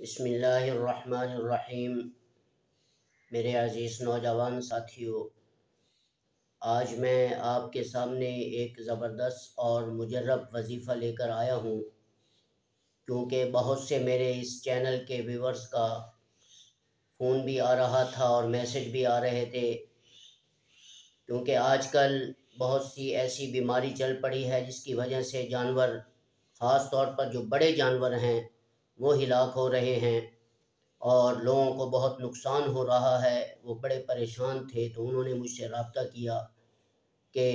بسم اللہ الرحمن الرحیم۔ میرے عزیز نوجوان ساتھیوں، آج میں آپ کے سامنے ایک زبردست اور مجرب وظیفہ لے کر آیا ہوں، کیونکہ بہت سے میرے اس چینل کے ویورز کا فون بھی آ رہا تھا اور میسج بھی آ رہے تھے، کیونکہ آج کل بہت سی ایسی بیماری چل پڑی ہے جس کی وجہ سے جانور، خاص طور پر جو بڑے جانور ہیں، وہ ہلاک ہو رہے ہیں اور لوگوں کو بہت نقصان ہو رہا ہے۔ وہ بڑے پریشان تھے تو انہوں نے مجھ سے رابطہ کیا کہ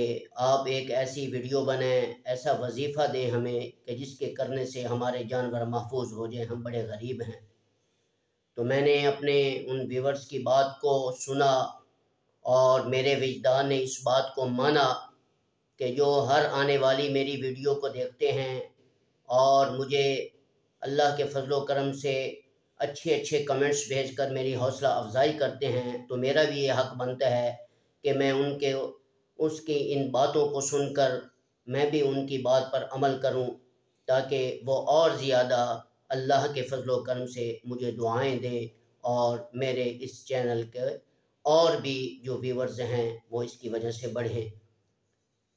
آپ ایک ایسی ویڈیو بنائیں، ایسا وظیفہ دیں ہمیں کہ جس کے کرنے سے ہمارے جانور محفوظ ہو جائیں، ہم بڑے غریب ہیں۔ تو میں نے اپنے ان ویورز کی بات کو سنا اور میرے وجدان نے اس بات کو مانا کہ جو ہر آنے والی میری ویڈیو کو دیکھتے ہیں اور مجھے اللہ کے فضل و کرم سے اچھے کمنٹس بھیج کر میری حوصلہ افزائی کرتے ہیں، تو میرا بھی یہ حق بنتا ہے کہ میں اس کی ان باتوں کو سن کر میں بھی ان کی بات پر عمل کروں، تاکہ وہ اور زیادہ اللہ کے فضل و کرم سے مجھے دعائیں دیں اور میرے اس چینل کے اور بھی جو ویورز ہیں وہ اس کی وجہ سے بڑھیں۔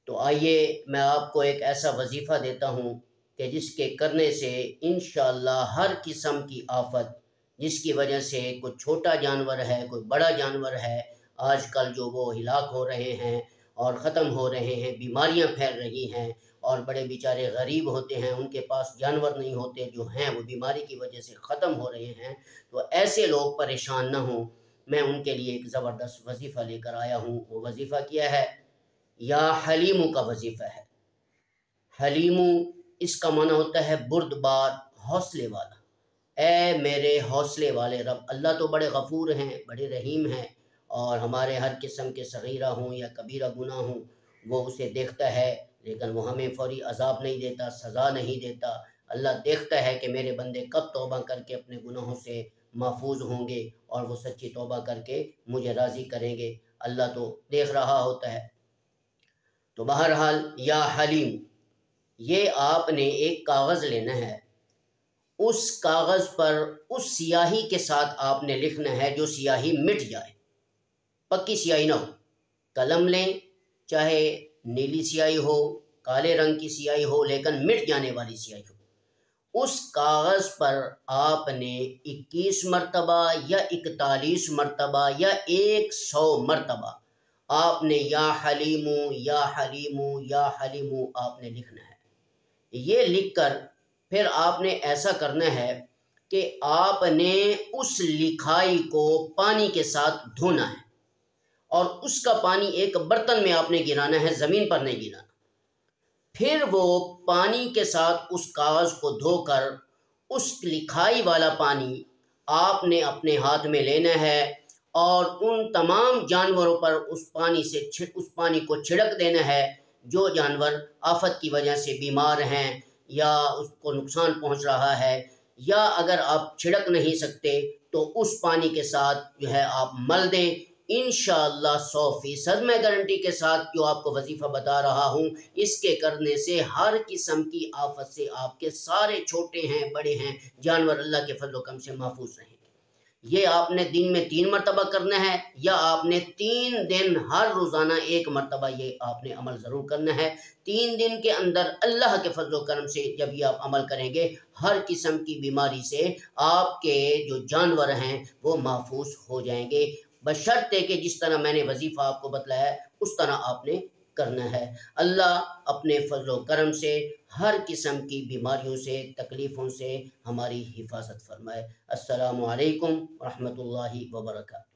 تو آئیے میں آپ کو ایک ایسا وظیفہ دیتا ہوں کہ جس کے کرنے سے انشاءاللہ ہر قسم کی آفت، جس کی وجہ سے کوئی چھوٹا جانور ہے، کوئی بڑا جانور ہے، آج کل جو وہ ہلاک ہو رہے ہیں اور ختم ہو رہے ہیں، بیماریاں پھیل رہی ہیں اور بڑے بیچارے غریب ہوتے ہیں، ان کے پاس جانور نہیں ہوتے، جو ہیں وہ بیماری کی وجہ سے ختم ہو رہے ہیں، تو ایسے لوگ پریشان نہ ہوں۔ میں ان کے لیے ایک زبردست وظیفہ لے کر آیا ہوں۔ وہ وظیفہ کیا ہے؟ یا حلیمو کا وظیفہ ہے۔ حلیمو اس کا معنی ہوتا ہے بردبار، حوصلے والا۔ اے میرے حوصلے والے رب، اللہ تو بڑے غفور ہیں، بڑے رحیم ہیں، اور ہمارے ہر قسم کے صغیرہ ہوں یا کبیرہ گناہ ہوں وہ اسے دیکھتا ہے، لیکن وہ ہمیں فوری عذاب نہیں دیتا، سزا نہیں دیتا۔ اللہ دیکھتا ہے کہ میرے بندے کب توبہ کر کے اپنے گناہوں سے محفوظ ہوں گے اور وہ سچی توبہ کر کے مجھے راضی کریں گے۔ اللہ تو دیکھ رہا ہوتا ہے۔ تو بہرحال یا حلیم، یہ آپ نے ایک کاغذ لینا ہے، اس کاغذ پر اس سیاہی کے ساتھ آپ نے لکھنا ہے جو سیاہی مٹ جائے، پکی سیاہی نہ ہو۔ قلم لیں، چاہے نیلی سیاہی ہو، کالے رنگ کی سیاہی ہو، لیکن مٹ جانے والی سیاہی ہو۔ اس کاغذ پر آپ نے 21 مرتبہ یا 41 مرتبہ یا 100 مرتبہ آپ نے یا حلیمو یا حلیمو یا حلیمو آپ نے لکھنا ہے۔ یہ لکھ کر پھر آپ نے ایسا کرنا ہے کہ آپ نے اس لکھائی کو پانی کے ساتھ دھونا ہے، اور اس کا پانی ایک برتن میں آپ نے گرانا ہے، زمین پر نہیں گرانا۔ پھر وہ پانی کے ساتھ اس کاغذ کو دھو کر اس لکھائی والا پانی آپ نے اپنے ہاتھ میں لینا ہے اور ان تمام جانوروں پر اس پانی کو چھڑک دینا ہے جو جانور آفت کی وجہ سے بیمار ہیں یا اس کو نقصان پہنچ رہا ہے، یا اگر آپ چھڑک نہیں سکتے تو اس پانی کے ساتھ جو ہے آپ مل دیں۔ انشاءاللہ 100% میں گارنٹی کے ساتھ جو آپ کو وظیفہ بتا رہا ہوں، اس کے کرنے سے ہر قسم کی آفت سے آپ کے سارے چھوٹے ہیں بڑے ہیں جانور اللہ کے فضل و کرم سے محفوظ رہیں گے۔ یہ آپ نے دن میں 3 مرتبہ کرنا ہے، یا آپ نے 3 دن ہر روزانہ 1 مرتبہ یہ آپ نے عمل ضرور کرنا ہے۔ 3 دن کے اندر اللہ کے فضل و کرم سے جب یہ آپ عمل کریں گے، ہر قسم کی بیماری سے آپ کے جو جانور ہیں وہ محفوظ ہو جائیں گے، بشرطے کہ جس طرح میں نے وظیفہ آپ کو بتلایا ہے اس طرح آپ نے کرنا ہے۔ اللہ اپنے فضل و کرم سے ہر قسم کی بیماریوں سے، تکلیفوں سے ہماری حفاظت فرمائے۔ السلام علیکم ورحمۃ اللہ وبرکاتہ۔